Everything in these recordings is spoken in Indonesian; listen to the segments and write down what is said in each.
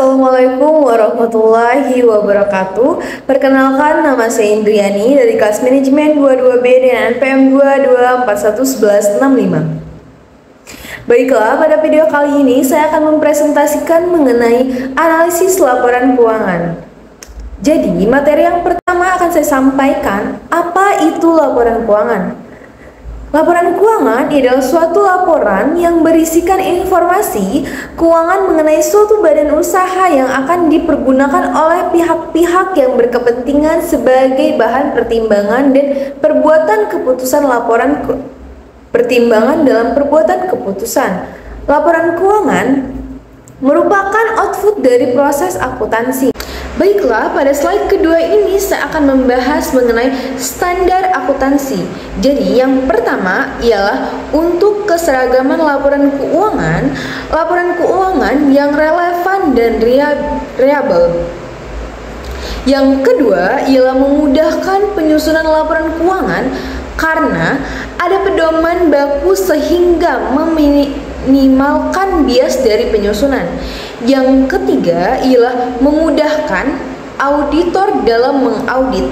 Assalamualaikum warahmatullahi wabarakatuh. Perkenalkan, nama saya Indriani dari kelas manajemen 22B dengan NPM 22411165. Baiklah, pada video kali ini saya akan mempresentasikan mengenai analisis laporan keuangan. Jadi, materi yang pertama akan saya sampaikan, apa itu laporan keuangan? Laporan keuangan adalah suatu laporan yang berisikan informasi keuangan mengenai suatu badan usaha yang akan dipergunakan oleh pihak-pihak yang berkepentingan sebagai bahan pertimbangan dan perbuatan keputusan pertimbangan dalam perbuatan keputusan. Laporan keuangan merupakan output dari proses akuntansi. Baiklah, pada slide kedua ini saya akan membahas mengenai standar akuntansi. Jadi, yang pertama ialah untuk keseragaman laporan keuangan yang relevan dan reliable. Yang kedua ialah memudahkan penyusunan laporan keuangan karena ada pedoman baku sehingga meminimalkan bias dari penyusunan. Yang ketiga ialah memudahkan auditor dalam mengaudit.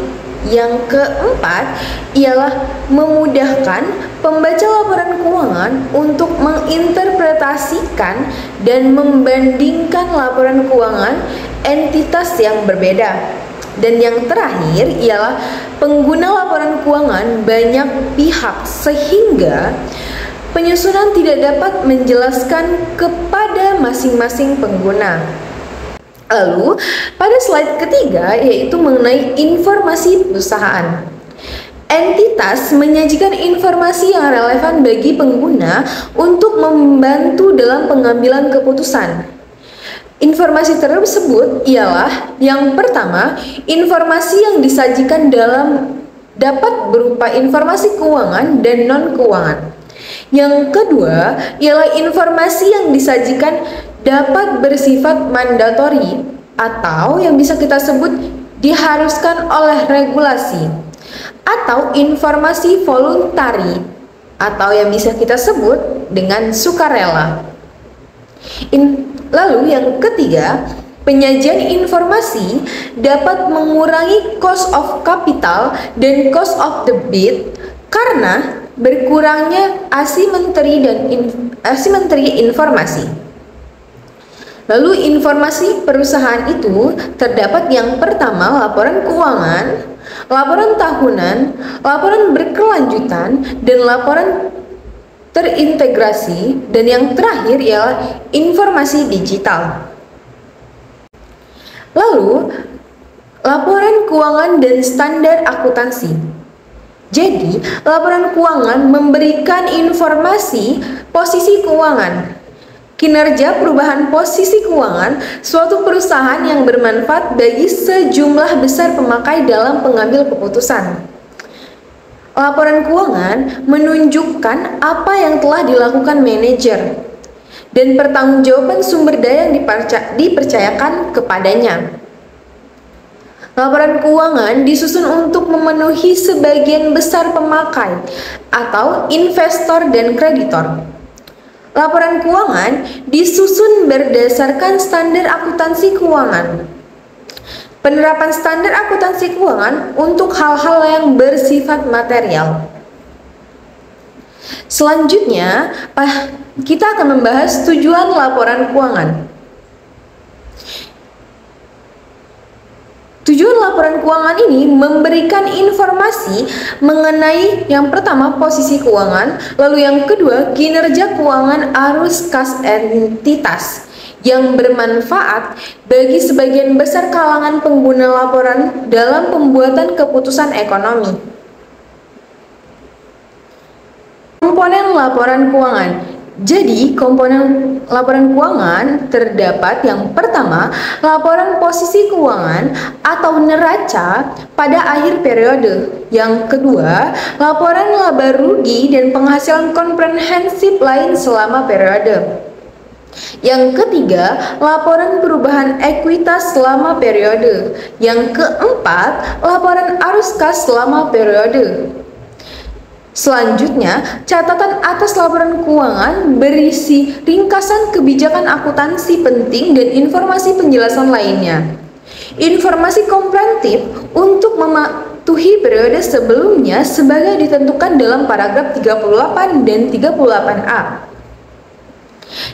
Yang keempat ialah memudahkan pembaca laporan keuangan untuk menginterpretasikan dan membandingkan laporan keuangan entitas yang berbeda. Dan yang terakhir ialah pengguna laporan keuangan banyak pihak sehingga penyusunan tidak dapat menjelaskan kepada masing-masing pengguna. Lalu, pada slide ketiga yaitu mengenai informasi perusahaan. Entitas menyajikan informasi yang relevan bagi pengguna untuk membantu dalam pengambilan keputusan. Informasi tersebut ialah yang pertama, informasi yang disajikan dapat berupa informasi keuangan dan non-keuangan. Yang kedua ialah informasi yang disajikan dapat bersifat mandatori atau yang bisa kita sebut diharuskan oleh regulasi, atau informasi voluntari atau yang bisa kita sebut dengan sukarela. Lalu yang ketiga, penyajian informasi dapat mengurangi cost of capital dan cost of debit karena berkurangnya asimetri informasi. Lalu informasi perusahaan itu terdapat yang pertama laporan keuangan, laporan tahunan, laporan berkelanjutan, dan laporan terintegrasi, dan yang terakhir ialah informasi digital. Lalu, laporan keuangan dan standar akuntansi. Jadi, laporan keuangan memberikan informasi posisi keuangan, kinerja perubahan posisi keuangan suatu perusahaan yang bermanfaat bagi sejumlah besar pemakai dalam pengambil keputusan. Laporan keuangan menunjukkan apa yang telah dilakukan manajer dan pertanggungjawaban sumber daya yang dipercayakan kepadanya. Laporan keuangan disusun untuk memenuhi sebagian besar pemakai atau investor dan kreditor. Laporan keuangan disusun berdasarkan standar akuntansi keuangan. Penerapan standar akuntansi keuangan untuk hal-hal yang bersifat material. Selanjutnya, kita akan membahas tujuan laporan keuangan. Tujuan laporan keuangan ini memberikan informasi mengenai yang pertama posisi keuangan, lalu yang kedua kinerja keuangan arus kas entitas yang bermanfaat bagi sebagian besar kalangan pengguna laporan dalam pembuatan keputusan ekonomi. Komponen laporan keuangan. Jadi, komponen laporan keuangan terdapat yang pertama, laporan posisi keuangan atau neraca pada akhir periode. Yang kedua, laporan laba rugi dan penghasilan komprehensif lain selama periode. Yang ketiga, laporan perubahan ekuitas selama periode. Yang keempat, laporan arus kas selama periode. Selanjutnya, catatan atas laporan keuangan berisi ringkasan kebijakan akuntansi penting dan informasi penjelasan lainnya. Informasi komprehensif untuk mematuhi periode sebelumnya sebagai ditentukan dalam paragraf 38 dan 38A.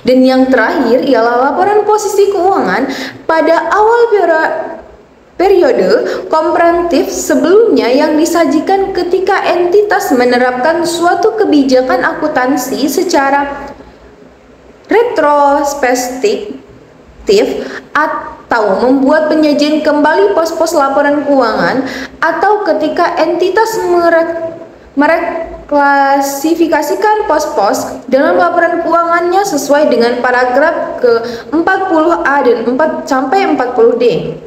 Dan yang terakhir ialah laporan posisi keuangan pada awal periode komprehensif sebelumnya yang disajikan ketika entitas menerapkan suatu kebijakan akuntansi secara retrospektif atau membuat penyajian kembali pos-pos laporan keuangan, atau ketika entitas mereklasifikasikan pos-pos dalam laporan keuangannya sesuai dengan paragraf ke-40A dan 4-40D.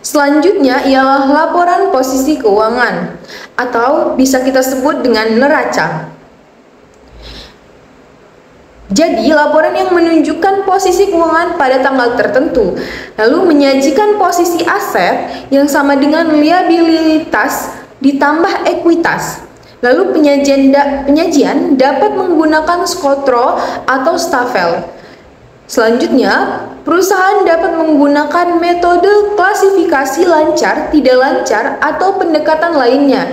Selanjutnya ialah laporan posisi keuangan, atau bisa kita sebut dengan neraca. Jadi, laporan yang menunjukkan posisi keuangan pada tanggal tertentu, lalu menyajikan posisi aset yang sama dengan liabilitas ditambah ekuitas. Lalu penyajian dapat menggunakan skotro atau stafel. Selanjutnya, perusahaan dapat menggunakan metode klasifikasi lancar, tidak lancar, atau pendekatan lainnya.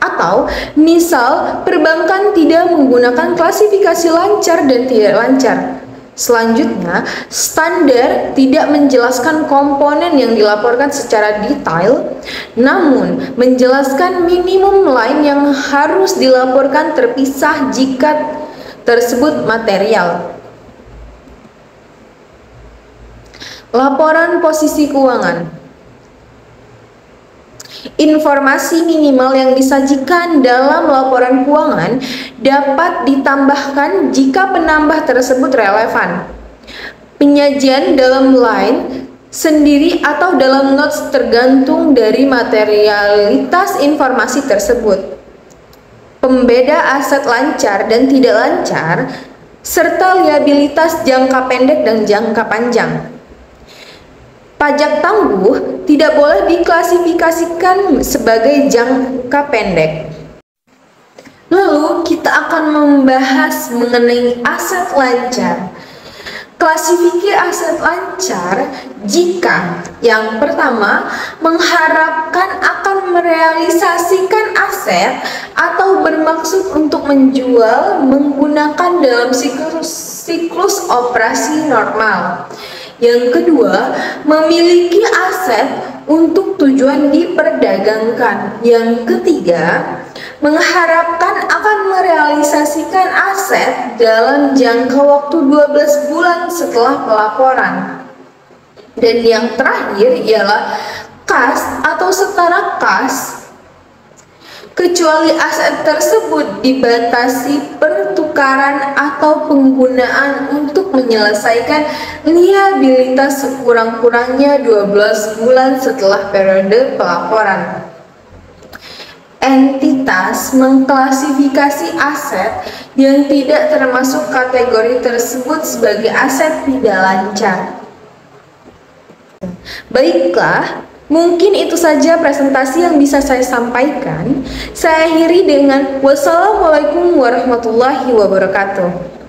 Atau, misal, perbankan tidak menggunakan klasifikasi lancar dan tidak lancar. Selanjutnya, standar tidak menjelaskan komponen yang dilaporkan secara detail, namun menjelaskan minimum lain yang harus dilaporkan terpisah jika tersebut material. Laporan posisi keuangan. Informasi minimal yang disajikan dalam laporan keuangan dapat ditambahkan jika penambah tersebut relevan. Penyajian dalam line sendiri atau dalam notes tergantung dari materialitas informasi tersebut. Pembeda aset lancar dan tidak lancar, serta liabilitas jangka pendek dan jangka panjang. Pajak tangguh tidak boleh diklasifikasikan sebagai jangka pendek. Lalu kita akan membahas mengenai aset lancar. Klasifikasi aset lancar jika yang pertama mengharapkan akan merealisasikan aset atau bermaksud untuk menjual menggunakan dalam siklus operasi normal. Yang kedua, memiliki aset untuk tujuan diperdagangkan. Yang ketiga, mengharapkan akan merealisasikan aset dalam jangka waktu 12 bulan setelah pelaporan. Dan yang terakhir ialah kas atau setara kas, kecuali aset tersebut dibatasi pertukaran atau penggunaan untuk menyelesaikan liabilitas sekurang-kurangnya 12 bulan setelah periode pelaporan. Entitas mengklasifikasi aset yang tidak termasuk kategori tersebut sebagai aset tidak lancar. Baiklah, mungkin itu saja presentasi yang bisa saya sampaikan. Saya akhiri dengan wassalamualaikum warahmatullahi wabarakatuh.